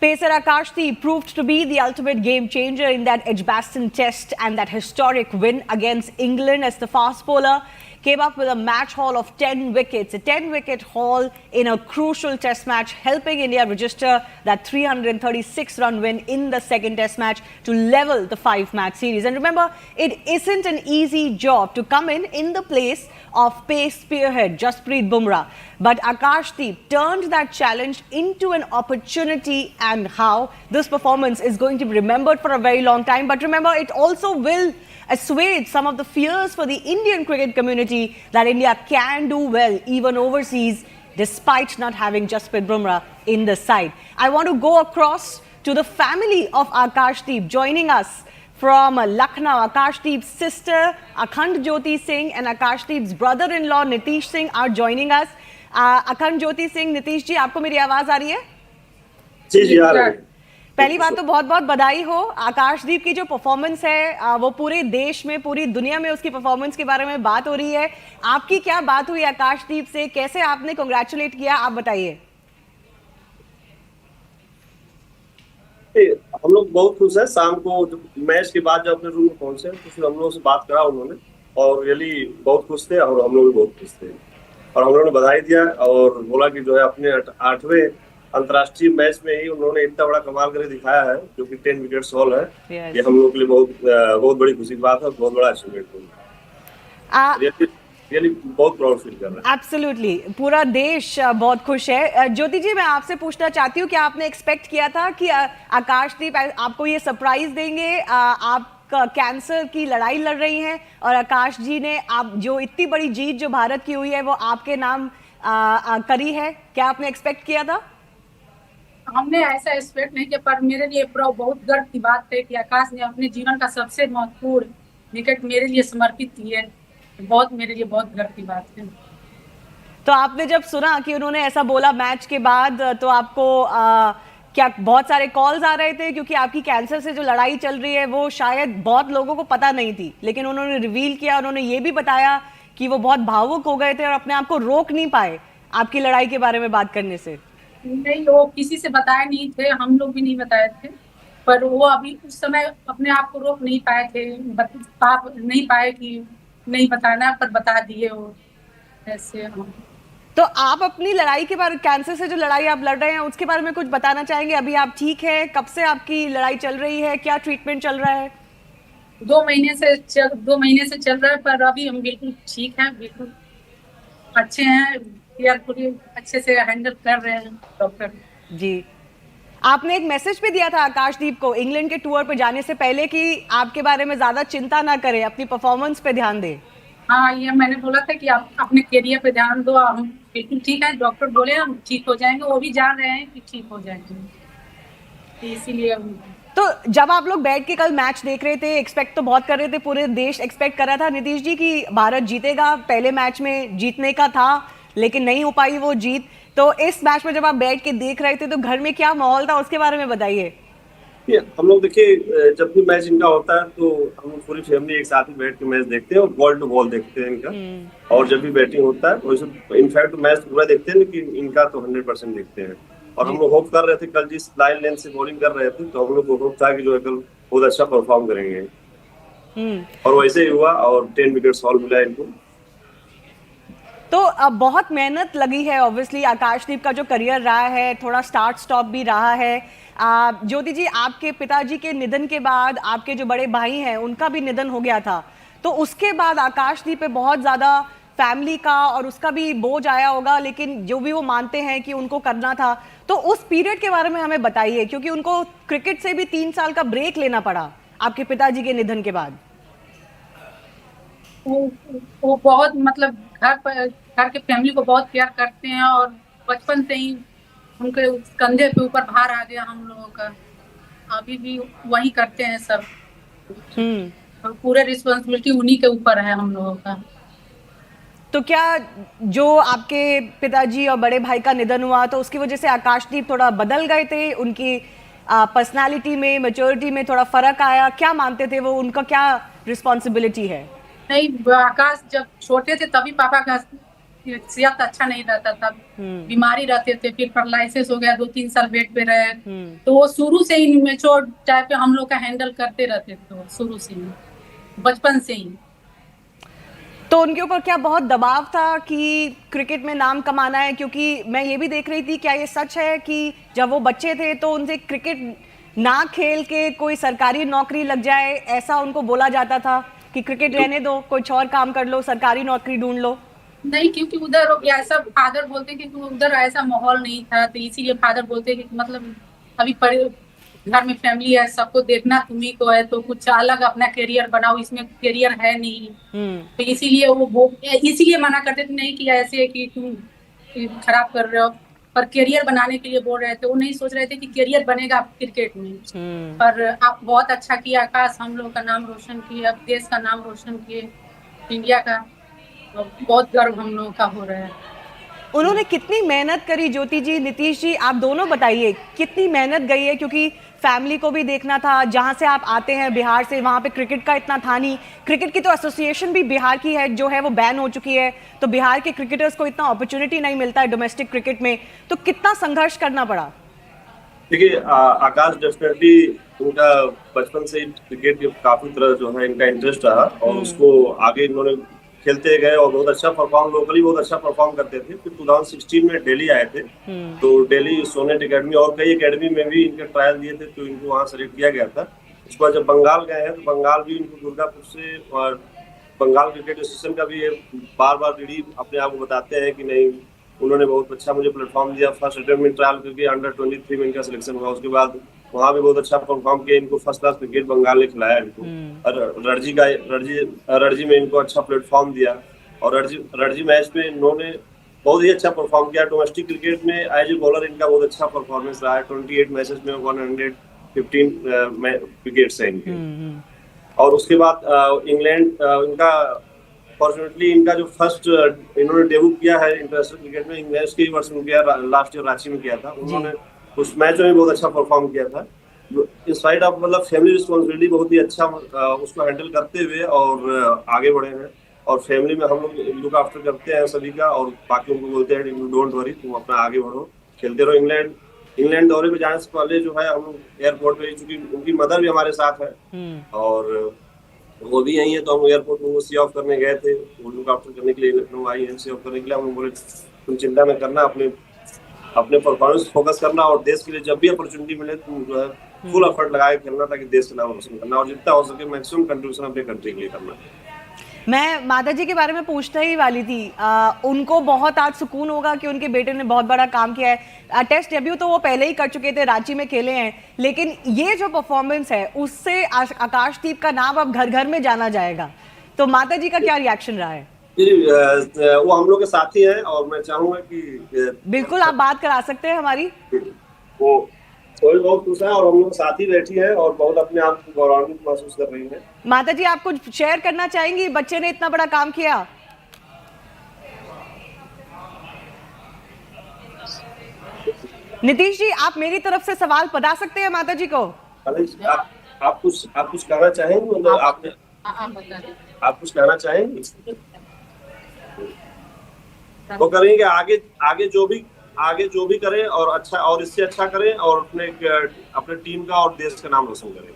Pacer Akashdeep proved to be the ultimate game changer in that Edgbaston test and that historic win against England as the fast bowler came up with a match haul of 10 wickets, a 10-wicket haul in a crucial test match, helping India register that 336-run win in the second test match to level the 5-match series. And remember, it isn't an easy job to come in the place of pace spearhead Jasprit Bumrah. But Akashdeep turned that challenge into an opportunity, and how this performance is going to be remembered for a very long time. But remember, it also will assuage some of the fears for the Indian cricket community that India can do well even overseas despite not having Jasprit Bumrah in the side. I want to go across to the family of Akashdeep. Joining us from Lucknow, Akashdeep's sister Akhand Jyoti Singh and Akashdeep's brother-in-law Nitish Singh are joining us. Akhand Jyoti Singh, Nitish जी, आपको मेरी आवाज आ रही है? जी आ रही है। पहली बात तो बहुत बहुत बधाई हो। आकाशदीप की जो परफॉर्मेंस है वो पूरे देश में, पूरी दुनिया में उसकी परफॉर्मेंस के बारे में बात हो रही है। आपकी क्या बात हुई आकाशदीप से, कैसे आपने कांग्रेचुलेट किया, आप बताइए। हम लोग बहुत खुश हैं। शाम को मैच के बाद जब अपने रूम में पहुंचे तो फिर हम लोगों से बात करा उन्होंने, और रियली बहुत खुश थे और हम लोग भी बहुत खुश थे। और हम लोगों ने बधाई दिया और बोला कि जो है अपने 8वें अंतर्राष्ट्रीय मैच में ही उन्होंने इतना बड़ा कमाल करके दिखाया है, जो कि 10 विकेट हॉल है। ये हम लोग के लिए बहुत बड़ी खुशी की बात है, बहुत बड़ा अचीवमेंट है। रियली बहुत प्राउड फील कर रहा है। एब्सोल्युटली, पूरा देश बहुत खुश है। ज्योति जी, मैं आपसे पूछना चाहती हूँ कि आपने एक्सपेक्ट किया था कि आकाशदीप आपको ये सरप्राइज देंगे? आप कैंसर की लड़ाई लड़ रही हैं और आकाश जी ने आप जो इतनी बड़ी जीत जो भारत की हुई है वो आपके नाम करी है, क्या आपने एक्सपेक्ट किया था? हमने ऐसा एक्सपेक्ट नहीं किया, पर मेरे लिए बहुत गर्व की बात है कि आकाश ने अपने जीवन का सबसे महत्वपूर्ण विकेट मेरे लिए समर्पित की है। मेरे लिए बहुत गर्व की बात है। तो आपने जब सुना कि उन्होंने ऐसा बोला मैच के बाद, तो आपको क्या बहुत सारे कॉल्स आ रहे थे? क्योंकि आपकी कैंसर से जो लड़ाई चल रही है वो शायद बहुत लोगों को पता नहीं थी, लेकिन उन्होंने रिवील किया, उन्होंने ये भी बताया कि वो बहुत भावुक हो गए थे और अपने आप को रोक नहीं पाए आपकी लड़ाई के बारे में बात करने से। नहीं, वो किसी से बताए नहीं थे, हम लोग भी नहीं बताए थे, पर वो अभी उस समय अपने आप को रोक नहीं पाए थे, नहीं पाए कि नहीं बताना, पर बता दिए वो ऐसे। तो आप अपनी लड़ाई के बारे, कैंसर से जो लड़ाई आप लड़ रहे हैं उसके बारे में कुछ बताना चाहेंगे? अभी आप ठीक है? कब से आपकी लड़ाई चल रही है? क्या ट्रीटमेंट चल रहा है? 2 महीने से चल रहा है, पर अभी हम बिल्कुल ठीक हैं, बिल्कुल अच्छे हैं, पूरी अच्छे से हैंडल कर रहे हैं डॉक्टर जी। आपने एक मैसेज भी दिया था आकाशदीप को इंग्लैंड के टूर पे जाने से पहले कि आपके बारे में ज्यादा चिंता ना करें, अपनी परफॉर्मेंस पे ध्यान दें। हाँ, ये मैंने बोला था कि आप अपने करियर पे ध्यान दो, हम बिल्कुल ठीक है, डॉक्टर बोले हम ठीक हो जाएंगे, वो भी जान रहे हैं कि ठीक हो जाएंगे, इसीलिए। तो जब आप लोग बैठ के कल मैच देख रहे थे, एक्सपेक्ट तो बहुत कर रहे थे, पूरे देश एक्सपेक्ट कर रहा था नीतीश जी कि भारत जीतेगा, पहले मैच में जीतने का था लेकिन नहीं हो पाई वो जीत। तो इस मैच में जब आप बैठ के देख रहे थे तो घर में क्या माहौल था, उसके बारे में बताइए। हम लोग देखिए, जब भी मैच इनका होता है तो हम लोग पूरी फैमिली एक साथ ही बैठ के मैच देखते हैं और बॉल टू बॉल देखते हैं इनका। और जब भी बैटिंग होता है तो इनफैक्ट मैच पूरा देखते हैं, लेकिन इनका तो 100% देखते हैं। और हम लोग होप कर रहे थे, कल जिस लाइन लेंथ से बॉलिंग कर रहे थे तो हम लोग को होप था कि जो है कल बहुत अच्छा परफॉर्म करेंगे, और वैसे ही हुआ और 10 विकेट हॉल मिला इनको। तो अब बहुत मेहनत लगी है, ऑब्वियसली आकाशदीप का जो करियर रहा है थोड़ा स्टार्ट स्टॉप भी रहा है। ज्योति जी, आपके पिताजी के निधन के बाद आपके जो बड़े भाई हैं उनका भी निधन हो गया था, तो उसके बाद आकाशदीप पे बहुत ज्यादा फैमिली का और उसका भी बोझ आया होगा, लेकिन जो भी वो मानते हैं कि उनको करना था, तो उस पीरियड के बारे में हमें बताइए, क्योंकि उनको क्रिकेट से भी 3 साल का ब्रेक लेना पड़ा आपके पिताजी के निधन के बाद। वो बहुत मतलब घर के फैमिली को बहुत प्यार करते हैं, और बचपन से ही उनके कंधे पे ऊपर भार आ गया हम लोगों का, अभी भी वही करते हैं सब। और पूरे रिस्पॉन्सिबिलिटी उन्हीं के ऊपर है हम लोगों का। तो क्या जो आपके पिताजी और बड़े भाई का निधन हुआ तो उसकी वजह से आकाशदीप थोड़ा बदल गए थे, उनकी पर्सनालिटी में, मैच्योरिटी में थोड़ा फर्क आया? क्या मानते थे वो, उनका क्या रिस्पॉन्सिबिलिटी है? नहीं, आकाश जब छोटे थे तभी पापा का सेहत अच्छा नहीं रहता था, बीमारी रहते थे, फिर पैरालिसिस हो गया, 2-3 साल बेड पे रहे। तो वो शुरू से ही मेच्योर टाइप पे हम लोग का हैंडल करते रहते थे, वो शुरू से ही, बचपन से ही। तो उनके ऊपर क्या बहुत दबाव था कि क्रिकेट में नाम कमाना है? क्योंकि मैं ये भी देख रही थी, क्या ये सच है कि जब वो बच्चे थे तो उनसे क्रिकेट ना खेल के कोई सरकारी नौकरी लग जाए, ऐसा उनको बोला जाता था कि क्रिकेट रहने दो, कुछ और काम कर लो, सरकारी नौकरी ढूंढ लो? नहीं, क्योंकि उधर ऐसा फादर बोलते कि उधर ऐसा माहौल नहीं था, तो इसीलिए फादर बोलते कि मतलब अभी घर में फैमिली है, सबको देखना तुम्ही को है, तो कुछ अलग अपना करियर बनाओ, इसमें करियर है नहीं। तो इसीलिए इसीलिए मना करते थे, नहीं कि ऐसे कि तुम खराब कर रहे हो, पर करियर बनाने के लिए बोल रहे थे। वो नहीं सोच रहे थे कि करियर बनेगा क्रिकेट में। पर आप बहुत अच्छा किया आकाश, हम लोग का नाम रोशन किए, अब देश का नाम रोशन किए, इंडिया का, बहुत गर्व हम लोगों का हो रहा है। उन्होंने कितनी मेहनत करी, ज्योति जी, नीतीश जी, आप दोनों बताइए कितनी मेहनत गई है, क्योंकि फैमिली को भी देखना था। जहां से आप आते हैं बिहार से, वहां पे क्रिकेट का इतना था नहीं। क्रिकेट की तो एसोसिएशन भी बिहार की है जो है वो बैन हो चुकी है, तो बिहार के क्रिकेटर्स को इतना अपॉर्चुनिटी नहीं मिलता है डोमेस्टिक क्रिकेट में। तो कितना संघर्ष करना पड़ा? देखिए, आकाश डेफिनेटली उनका बचपन से ही क्रिकेट की काफी तरह जो है इनका इंटरेस्ट रहा, और उसको आगे इन्होंने खेलते गए और बहुत अच्छा परफॉर्म, लोकली बहुत अच्छा परफॉर्म करते थे। फिर 2016 में दिल्ली आए थे, तो दिल्ली सोनेट एकेडमी और कई एकेडमी में भी इनके ट्रायल दिए थे, तो इनको वहाँ सेलेक्ट किया गया था। उसके बाद जब बंगाल गए हैं, तो बंगाल भी इनको दुर्गापुर से, और बंगाल क्रिकेट एसोसिएशन का भी बार बार डीडी अपने आप को बताते हैं कि नहीं, उन्होंने बहुत अच्छा मुझे प्लेटफॉर्म दिया। फर्स्ट अटेम्प्ट ट्रायल करके अंडर-23 में इनका सिलेक्शन हुआ, उसके बाद वहाँ भी बहुत अच्छा परफॉर्म किया, इनको फर्स्ट क्लास क्रिकेट बंगाल ने खिलाया इनको। और रणजी में इनको अच्छा प्लेटफॉर्म दिया, और रणजी मैच में इन्होंने बहुत ही अच्छा परफॉर्म किया। डोमेस्टिक क्रिकेट में एज ए बॉलर इनका बहुत अच्छा परफॉर्मेंस रहा है। 28 मैचेस में 115 विकेट्स हैं इनके। और उसके बाद इंग्लैंड, इनका फॉर्चुनेटली इनका जो फर्स्ट इन्होंने डेब्यू किया है इंटरनेशनल क्रिकेट में, इंग्लैंड के वर्ष में किया, लास्ट ईयर रांची में किया था उन्होंने। उस मैच में बहुत अच्छा परफॉर्म किया था। इस साइड ऑफ मतलब फैमिली रिस्पॉन्सिबिलिटी बहुत ही अच्छा उसको हैंडल करते हुए और आगे बढ़े हैं। और फैमिली में हम लोग लुक आफ्टर करते हैं सभी का, और बाकी उनको बोलते हैं डोंट वरी, तुम अपना आगे बढ़ो, खेलते रहो। इंग्लैंड दौरे पे जाने से पहले जो है हम लोग एयरपोर्ट पे, चूंकि उनकी मदर भी हमारे साथ है और वो भी यही है, तो हम एयरपोर्ट में वो सी ऑफ करने गए थे, वो लुक आफ्टर करने के लिए लखनऊ आई है सी ऑफ करने के लिए। हम बोले तुम चिंता में करना, अपने परफॉर्मेंस फोकस करना, और देश के लिए जब भी अपॉर्चुनिटी मिले तुम जो है फुल एफर्ट लगा के खेलना, ताकि देश का नाम रोशन करना, और जितना हो सके मैक्सिमम कंट्रीब्यूशन अपने कंट्री के लिए करना। मैं माता जी के बारे में पूछने ही वाली थी। उनको बहुत आज सुकून होगा कि उनके बेटे ने बहुत बड़ा काम किया है। टेस्ट डेब्यू तो वो पहले ही कर चुके थे, रांची में खेले हैं, लेकिन ये जो परफॉर्मेंस है उससे आकाशदीप का नाम अब घर घर में जाना जाएगा। तो माता जी का क्या रिएक्शन रहा है? वो हम लोग के साथी हैं, और मैं चाहूंगा कि बिल्कुल आप बात करा सकते हैं हमारी। वो थोड़ी बहुत खुश है, और हम लोग साथ ही बैठी है, और बहुत अपने आप को गौरवान्वित महसूस कर रही है। माता जी, आप कुछ शेयर करना चाहेंगी? बच्चे ने इतना बड़ा काम किया। नीतीश जी, आप मेरी तरफ से सवाल बता सकते हैं माता जी को। आप कुछ कहना चाहेंगे? मतलब आप कुछ कहना चाहेंगे? वो करेंगे आगे जो भी करें, और अच्छा, और इससे अच्छा करें, और अपने टीम का और देश का नाम रोशन करें।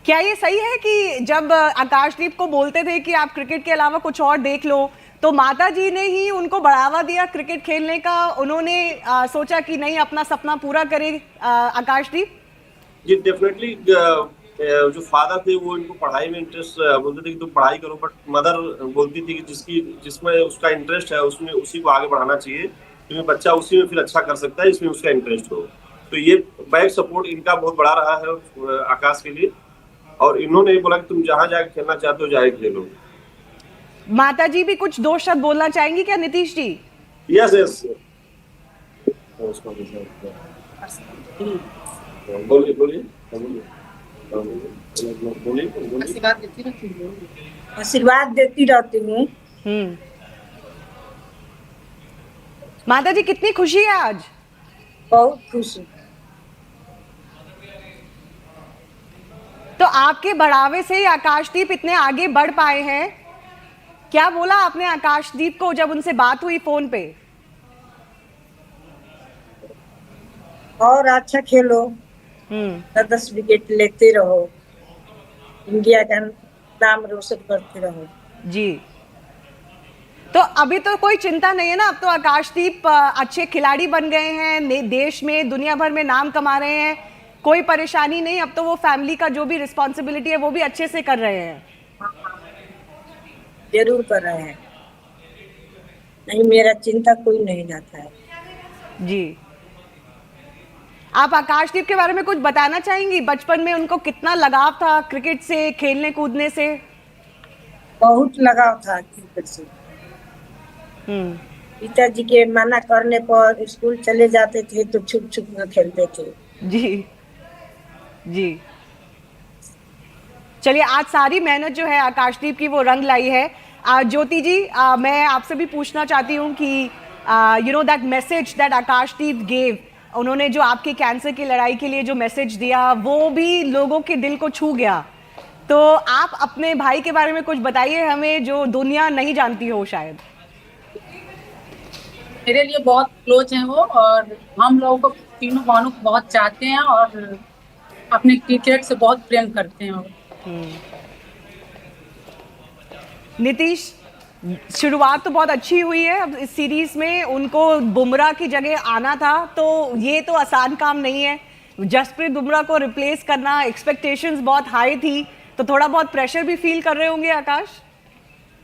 क्या ये सही है कि जब आकाशदीप को बोलते थे कि आप क्रिकेट के अलावा कुछ और देख लो, तो माता जी ने ही उनको बढ़ावा दिया क्रिकेट खेलने का? उन्होंने सोचा कि नहीं, अपना सपना पूरा करे आकाशदीप? जी डेफिनेटली। जो फादर थे वो इनको पढ़ाई में इंटरेस्ट बोलते थे कि तुम पढ़ाई करो, बट मदर बोलती थी कि जिसमें उसका इंटरेस्ट है उसमें उसी को आगे बढ़ाना चाहिए, क्योंकि बच्चा उसी में फिर अच्छा कर सकता है, इसमें उसका इंटरेस्ट हो। तो ये बैक सपोर्ट इनका बहुत बड़ा रहा है आकाश के लिए, और इन्होंने बोला कि तुम जहां जाके खेलना चाहते हो जाके खेलो। माता जी भी कुछ दो शब्द बोलना चाहेंगी क्या नीतीश जी? यस बोलिए। आशीर्वाद देती रहती हूँ। माता जी, कितनी खुशी है आज? बहुत खुशी। तो आपके बढ़ावे से ही आकाशदीप इतने आगे बढ़ पाए हैं। क्या बोला आपने आकाशदीप को जब उनसे बात हुई फोन पे? और अच्छा खेलो, 10 विकेट लेते रहो, इंडिया का नाम रोशन करते रहो। जी, तो अभी तो कोई चिंता नहीं है ना, अब तो आकाशदीप अच्छे खिलाड़ी बन गए हैं, देश में दुनिया भर में नाम कमा रहे हैं, कोई परेशानी नहीं, अब तो वो फैमिली का जो भी रिस्पॉन्सिबिलिटी है वो भी अच्छे से कर रहे हैं। जरूर कर रहे हैं, नहीं मेरा चिंता कोई नहीं रहता है। जी, आप आकाशदीप के बारे में कुछ बताना चाहेंगी? बचपन में उनको कितना लगाव था क्रिकेट से, खेलने कूदने से? बहुत लगाव था क्रिकेट से। पिताजी के मना करने पर स्कूल चले जाते थे तो छुप छुप में खेलते थे। जी जी, चलिए आज सारी मेहनत जो है आकाशदीप की वो रंग लाई है। ज्योति जी, मैं आपसे भी पूछना चाहती हूँ कि you know that message that Akashdeep gave, उन्होंने जो आपके कैंसर की लड़ाई के लिए जो मैसेज दिया वो भी लोगों के दिल को छू गया, तो आप अपने भाई के बारे में कुछ बताइए हमें जो दुनिया नहीं जानती हो शायद। मेरे लिए बहुत क्लोज हैं वो, और हम लोगों को तीनों बहनों को बहुत चाहते हैं और अपने क्रिकेट से बहुत प्रेम करते हैं वो। नीतीश, शुरुआत तो बहुत अच्छी हुई है, अब इस सीरीज में उनको बुमराह की जगह आना था, तो ये तो आसान काम नहीं है। जसप्रीत बुमराह को रिप्लेस करना, एक्सपेक्टेशंस बहुत हाई थी, तो थोड़ा बहुत प्रेशर भी फील कर रहे होंगे आकाश?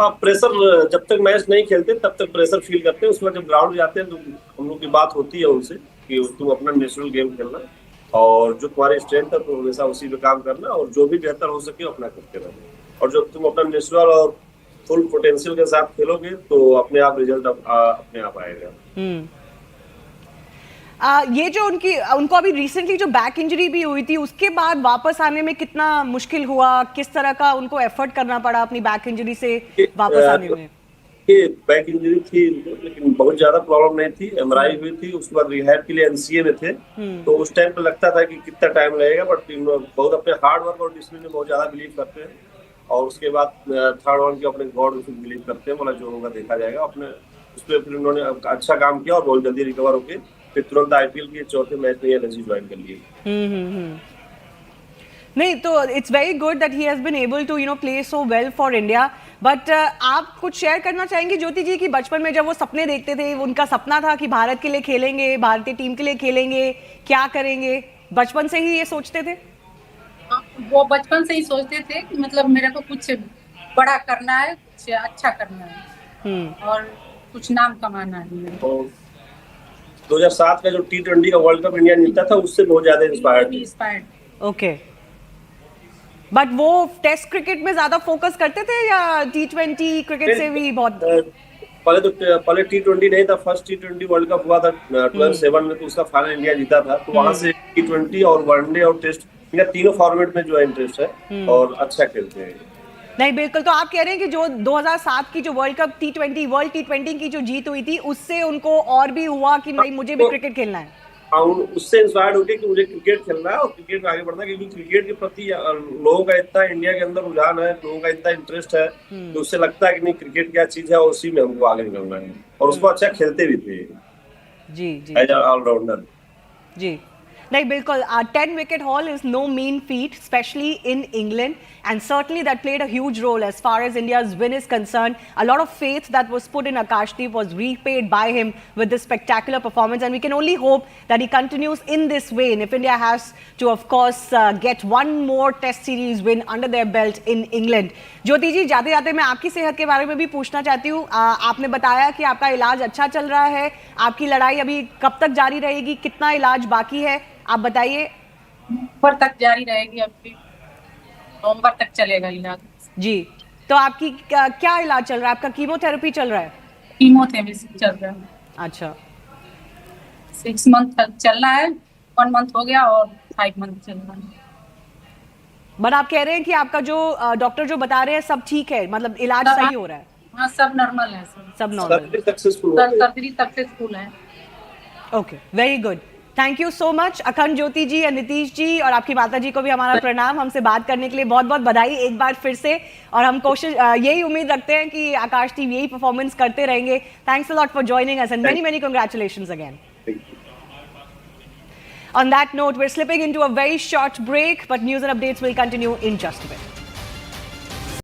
हाँ, प्रेशर जब तक मैच नहीं खेलते तब तक प्रेशर फील करते हैं, उसके बाद जब ग्राउंड जाते हैं तो हम लोग की बात होती है उनसे कि तुम अपना नेचुरल गेम खेलना और जो तुम्हारी स्ट्रेंथ है तो हमेशा उसी पे काम करना और जो भी बेहतर हो सके अपना करते रहना, और जब तुम अपना नेचुरल और फुल पोटेंशियल के साथ खेलोगे तो अपने आप रिजल्ट अपने आप आएगा। ये जो उनको अभी रिसेंटली जो बैक इंजरी भी हुई थी, उसके बाद वापस आने में कितना मुश्किल हुआ, किस तरह का उनको एफर्ट करना पड़ा अपनी बैक इंजरी से वापस आने में? ये बैक इंजरी थी लेकिन बहुत ज्यादा प्रॉब्लम नहीं थी, एमआरआई हुई थी, उसके बाद रिहैब के लिए एनसीए में थे, तो उस टाइम पे लगता था कि कितना टाइम लगेगा, बट बहुत अपने हार्ड वर्क और डिसिप्लिन में बहुत ज्यादा बिलीव करते हैं, और उसके बाद थर्ड वन के अपने गॉड में बिलीव करते हैं, मतलब जो होगा देखा जाएगा अपने उस पर। फिर उन्होंने अच्छा काम किया और बहुत जल्दी रिकवर होके फिर तुरंत आईपीएल के चौथे मैच में एलएसजी ज्वाइन कर लिए। नहीं, तो it's very good that he has been able to play so well for India, but आप कुछ शेयर करना चाहेंगे ज्योति जी कि बचपन में जब वो सपने देखते थे, उनका सपना था कि भारत के लिए खेलेंगे, भारतीय टीम के लिए खेलेंगे, क्या करेंगे, बचपन से ही ये सोचते थे? वो बचपन से ही सोचते थे कि मतलब मेरे को कुछ बड़ा करना है, कुछ अच्छा करना है और कुछ नाम कमाना है। 2007 का जो T20 का वर्ल्ड कप इंडिया जीता था उससे बहुत ज्यादा इंस्पायर्ड। ओके, बट वो टेस्ट क्रिकेट में ज्यादा फोकस करते थे या T20 क्रिकेट से भी बहुत? पहले T20 नहीं था, फर्स्ट T20 वर्ल्ड कप हुआ था 2007 में, तो उसका फाइनल इंडिया जीता था, तो वहां से T20 और वनडे और टेस्ट इनका तीनों फॉर्मेट में जो है इंटरेस्ट है और अच्छा खेलते हैं। नहीं बिल्कुल, तो आप कह रहे हैं कि जो 2007 की जो वर्ल्ड कप वर्ल्ड T20 की जो जीत हुई थी, उससे उनको और भी हुआ कि भाई मुझे भी क्रिकेट खेलना है? हाँ, उससे इंस्पायर्ड होके कि मुझे क्रिकेट खेलना है और क्रिकेट में आगे बढ़ना है, क्योंकि क्रिकेट के प्रति लोगों का इतना इंडिया के अंदर रुझान है, लोगों का इतना इंटरेस्ट है, तो उससे लगता है कि नहीं क्रिकेट क्या चीज है और उसी में हमको आगे निकलना है, और उसको अच्छा खेलते भी थे जी जी एज ऑलराउंडर। जी, नहीं बिल्कुल, 10 wicket haul is no mean feat, especially in England, and certainly that played a huge role as far as India's win is concerned. A lot of faith that was put in Akashdeep was repaid by him with this spectacular performance, and we can only hope that he continues in this vein if India has to, of course, get one more Test series win under their belt in England. ज्योति जी, जाते जाते मैं आपकी सेहत के बारे में भी पूछना चाहती हूँ। आपने बताया कि आपका इलाज अच्छा चल रहा है, आपकी लड़ाई अभी कब तक जारी रहेगी, कितना इलाज बाकी है, आप बताइए। नवंबर तक जारी रहेगी, अभी नवंबर तक चलेगा इलाज। जी, तो आपकी क्या इलाज चल रहा है? आपका कीमोथेरेपी चल रहा है? कीमोथेरेपी चल रहा है। अच्छा, 6 मंथ तक चलना है, 1 मंथ हो गया और 5 मंथ चलना है। बट आप कह रहे हैं कि आपका जो डॉक्टर जो बता रहे हैं सब ठीक है, मतलब इलाज सही हो रहा है? हाँ, सब नॉर्मल है, सब नॉर्मल, सक्सेसफुल सर्जरी सक्सेसफुल है। Okay, very good. Thank you so much अखंड ज्योति जी और नीतीश जी, और आपकी माता जी को भी हमारा प्रणाम। हमसे बात करने के लिए बहुत बहुत बधाई एक बार फिर से, और हम कोशिश यही उम्मीद रखते हैं कि आकाश टीम यही परफॉर्मेंस करते रहेंगे। Thanks a lot for joining us and many congratulations again. On that note, we're slipping into a very short break, but news and updates will continue in just a bit.